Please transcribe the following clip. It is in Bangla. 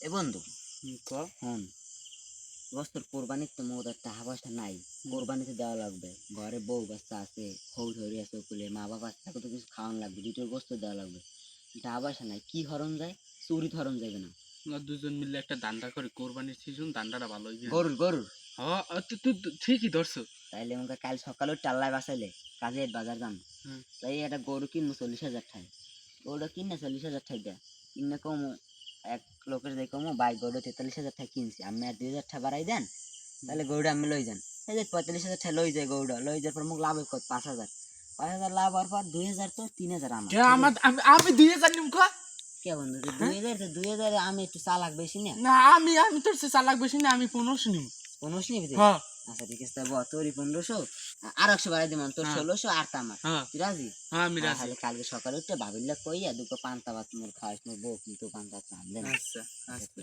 এ বন্ধু ক হন বস্তর কোরবানির তো মোদের টাকা পয়সা নাই, কোরবানিতে দেওয়া লাগবে, ঘরে বউ বাচ্চা আছে, হৌ ধরি আছে, কুলে মা বাবা আছে, তাকে তো কিছু খাওয়ান লাগবে, দুটোর বস্তু দেওয়া লাগবে, টাকা পয়সা নাই, কি হরণ যায়? চুরি হরণ যাবে না? আমরা দুজন মিলে একটা দান্ডা করে কোরবানির সিজন দান্ডাটা ভালো হইবে। গরুর গরুর হ্যাঁ তুই ঠিকই ধরছো। তাইলে আমাকে কাল সকালে টাল্লায় বাঁচাইলে কাজে বাজার যান, হুম। তাই একটা গরু কিনবো 40,000 টাকা, গরুটা কিনে 40,000 টাকা দেয়া কিনে কমো, এক লোকের দিয়ে কমো বাইক গরুটা 43,000 টাকা কিনছি, আমি আর 2,000 টাকা বাড়াই দেন, তাহলে গরুটা আমি লই যান, এই যে 45,000 টাকা লই যায় গরুটা, লই যাওয়ার পর মুখ লাভ কত 5,000, 5,000 লাভ হওয়ার পর 2,000 তো 3,000 আমার। আমার আমি 2000 নিম ক। কে বন্ধু 2,000 তো 2,000 আমি একটু চালাক বেশি না? না আমি তোর সে চালাক বেশি না, আমি 1500 নিম। 1500 নিবি তুই? হ্যাঁ আচ্ছা ঠিক আছে, তোরই 1500 আর 100 বাড়াই দিলাম, তোর 1600 আর তা আমার। হ্যাঁ তুই রাজি? হ্যাঁ আমি রাজি। তাহলে কালকে সকালে উঠে ভাবিলে কইয়া দুটো পান্তা ভাত মোর খাওয়াইস, মোর বউ কিন্তু পান্তা ভাত রাঁধবে না। আচ্ছা আচ্ছা।